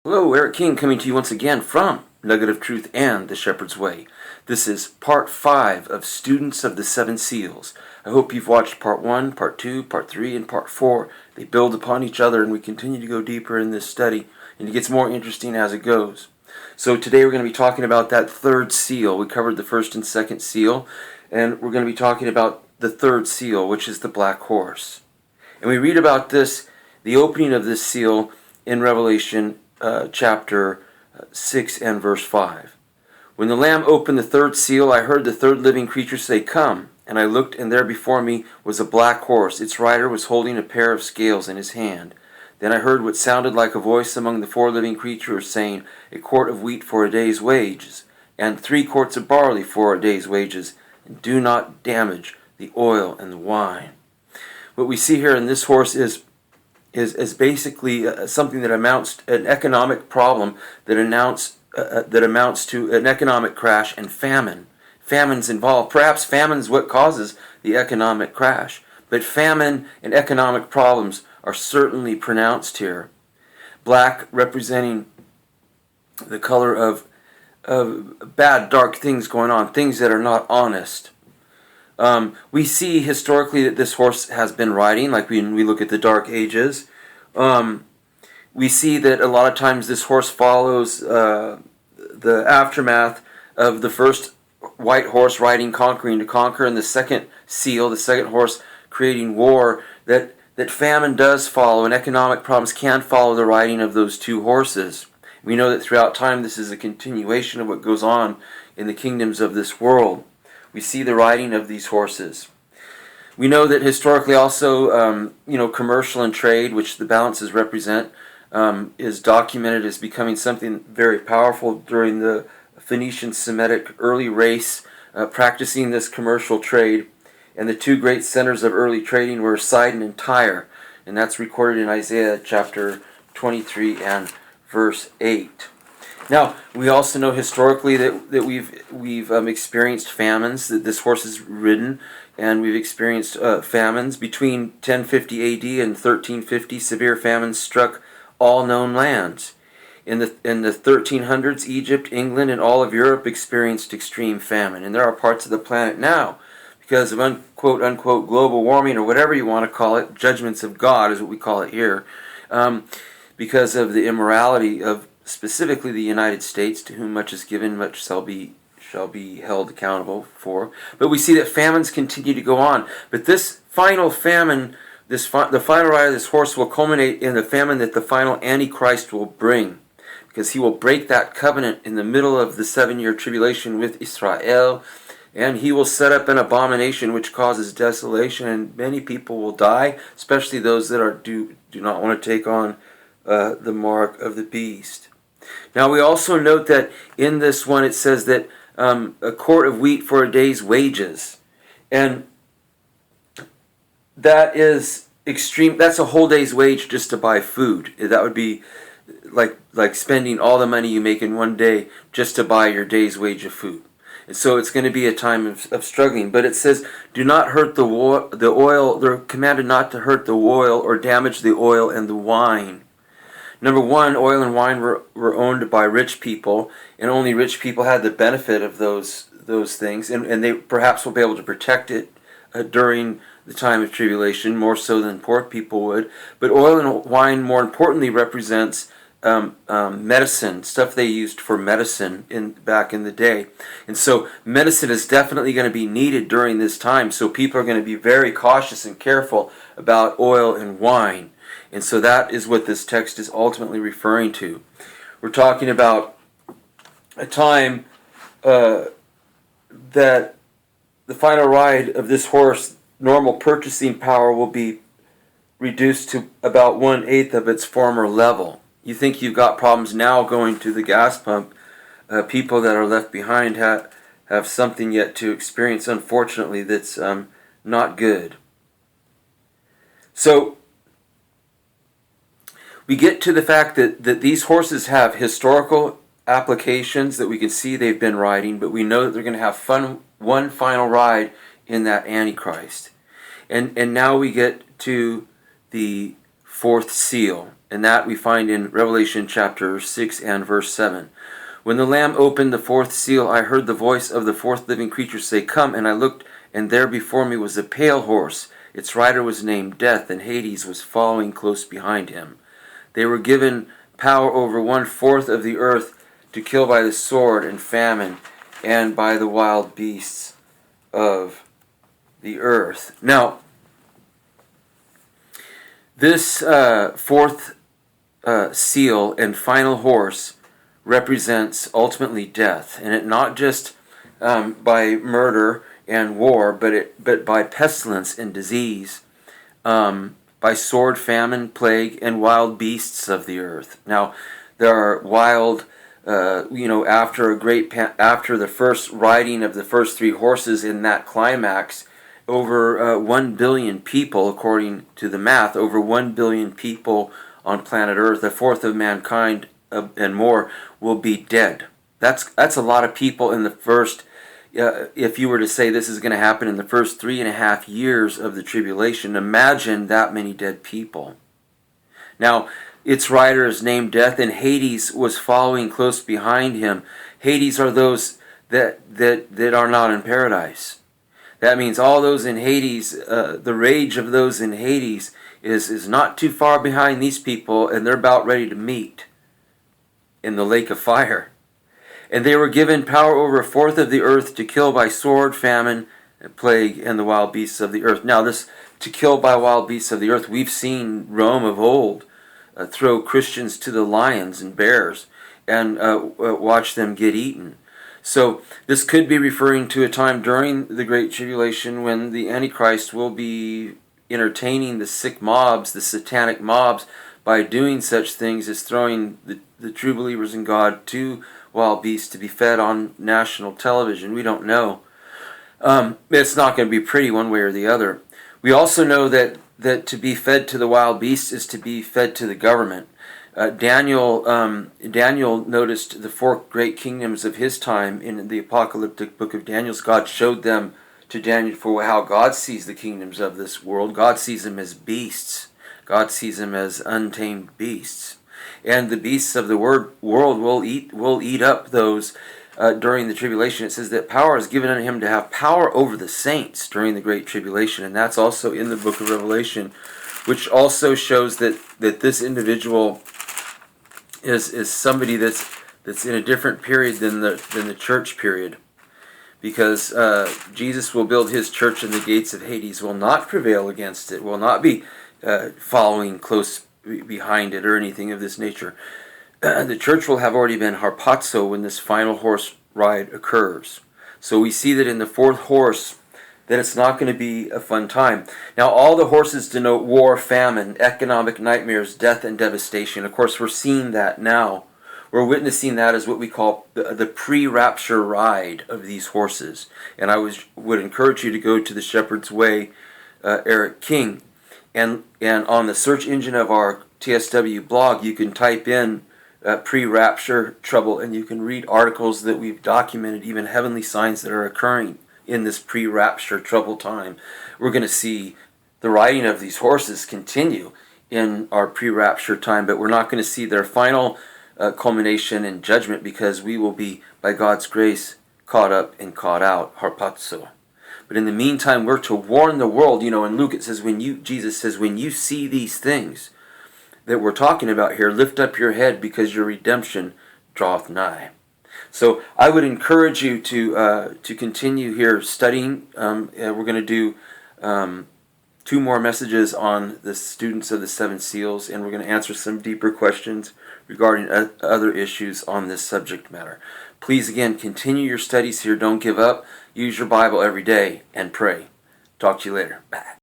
Hello, Eric King coming to you once again from Nugget of Truth and the Shepherd's Way. This is part 5 of Students of the Seven Seals. I hope you've watched part 1, part 2, part 3, and part 4. They build upon each other and we continue to go deeper in this study, and it gets more interesting as it goes. So today we're going to be talking about that third seal. We covered the first and second seal, and we're going to be talking about the third seal, which is the black horse. And we read about this, the opening of this seal in Revelation chapter 6 and verse 5. When the Lamb opened the third seal, I heard the third living creature say, "Come." And I looked, and there before me was a black horse. Its rider was holding a pair of scales in his hand. Then I heard what sounded like a voice among the four living creatures saying, "A quart of wheat for a day's wages, and 3 quarts of barley for a day's wages, and do not damage the oil and the wine." What we see here in this horse is basically something that amounts to an economic problem that amounts to an economic crash and famine. Famine's involved. Perhaps famine's what causes the economic crash, but famine and economic problems are certainly pronounced here. Black representing the color of bad, dark things going on, things that are not honest. We see historically that this horse has been riding, like when we look at the Dark Ages. We see that a lot of times this horse follows the aftermath of the first white horse riding, conquering to conquer, and the second seal, the second horse creating war, that famine does follow, and economic problems can follow the riding of those two horses. We know that throughout time this is a continuation of what goes on in the kingdoms of this world. We see the riding of these horses. We know that historically also, commercial and trade, which the balances represent, is documented as becoming something very powerful during the Phoenician Semitic early race practicing this commercial trade. And the two great centers of early trading were Sidon and Tyre. And that's recorded in Isaiah chapter 23 and verse 8. Now, we also know historically that we've experienced famines, that this horse is ridden, and we've experienced famines. Between 1050 AD and 1350, severe famines struck all known lands. In the 1300s, Egypt, England, and all of Europe experienced extreme famine. And there are parts of the planet now, because of unquote, unquote, global warming, or whatever you want to call it, judgments of God is what we call it here, because of the immorality of specifically the United States, to whom much is given, much shall be held accountable for. But we see that famines continue to go on. But this final famine, the final ride of this horse will culminate in the famine that the final Antichrist will bring, because he will break that covenant in the middle of the 7-year tribulation with Israel, and he will set up an abomination which causes desolation, and many people will die, especially those that do not want to take on the mark of the beast. Now we also note that in this one it says that a quart of wheat for a day's wages, and that is extreme. That's a whole day's wage just to buy food. That would be like spending all the money you make in one day just to buy your day's wage of food. And so it's going to be a time of struggling. But it says, "Do not hurt the oil." They're commanded not to hurt the oil or damage the oil and the wine. Number one, oil and wine were owned by rich people, and only rich people had the benefit of those things, and they perhaps will be able to protect it during the time of tribulation, more so than poor people would. But oil and wine, more importantly, represents medicine, stuff they used for medicine back in the day. And so medicine is definitely going to be needed during this time, so people are going to be very cautious and careful about oil and wine. And so that is what this text is ultimately referring to. We're talking about a time that the final ride of this horse, normal purchasing power will be reduced to about 1/8 of its former level. You think you've got problems now going to the gas pump. People that are left behind have something yet to experience, unfortunately, that's not good. So we get to the fact that these horses have historical applications that we can see they've been riding, but we know that they're going to have one final ride in that Antichrist. And now we get to the fourth seal. And that we find in Revelation chapter 6 and verse 7. When the Lamb opened the fourth seal, I heard the voice of the fourth living creature say, "Come," and I looked, and there before me was a pale horse. Its rider was named Death, and Hades was following close behind him. They were given power over 1/4 of the earth to kill by the sword and famine and by the wild beasts of the earth. Now, this fourth seal and final horse represents ultimately death, and it not just by murder and war, but by pestilence and disease, by sword, famine, plague, and wild beasts of the earth. Now, there are wild, after the first riding of the first three horses in that climax, over 1 billion people, according to the math, over 1 billion people on planet Earth, a fourth of mankind and more, will be dead. That's a lot of people in the first. If you were to say this is going to happen in the first 3.5 years of the tribulation, imagine that many dead people. Now, its rider is named Death, and Hades was following close behind him. Hades are those that are not in paradise. That means all those in Hades, the rage of those in Hades is not too far behind these people, and they're about ready to meet in the lake of fire. And they were given power over 1/4 of the earth to kill by sword, famine, and plague, and the wild beasts of the earth. Now, this to kill by wild beasts of the earth, we've seen Rome of old throw Christians to the lions and bears and watch them get eaten. So this could be referring to a time during the Great Tribulation when the Antichrist will be entertaining the sick mobs, the satanic mobs, by doing such things as throwing the true believers in God to wild beasts to be fed on national television. We don't know. It's not going to be pretty one way or the other. We also know that to be fed to the wild beasts is to be fed to the government. Daniel noticed the 4 great kingdoms of his time in the apocalyptic book of Daniel. God showed them to Daniel for how God sees the kingdoms of this world. God sees them as beasts. God sees them as untamed beasts. And the beasts of the world will eat up those during the tribulation. It says that power is given unto him to have power over the saints during the great tribulation. And that's also in the book of Revelation, which also shows that this individual is somebody that's in a different period than the church period. Because Jesus will build his church, and the gates of Hades will not prevail against it, will not be following close behind it or anything of this nature. The church will have already been harpazo when this final horse ride occurs. So we see that in the fourth horse that it's not going to be a fun time. Now, all the horses denote war, famine, economic nightmares, death, and devastation. Of course, we're seeing that now. We're witnessing that as what we call the pre-rapture ride of these horses. And I would encourage you to go to the Shepherd's Way, Eric King. And on the search engine of our TSW blog, you can type in pre-rapture trouble, and you can read articles that we've documented, even heavenly signs that are occurring in this pre-rapture trouble time. We're going to see the riding of these horses continue in our pre-rapture time, but we're not going to see their final culmination in judgment, because we will be, by God's grace, caught up and caught out, harpazo. But in the meantime, we're to warn the world. In Luke it says, Jesus says, when you see these things that we're talking about here, lift up your head, because your redemption draweth nigh. So I would encourage you to continue here studying. We're going to do 2 more messages on the students of the 7 seals, and we're going to answer some deeper questions regarding other issues on this subject matter. Please, again, continue your studies here. Don't give up. Use your Bible every day and pray. Talk to you later. Bye.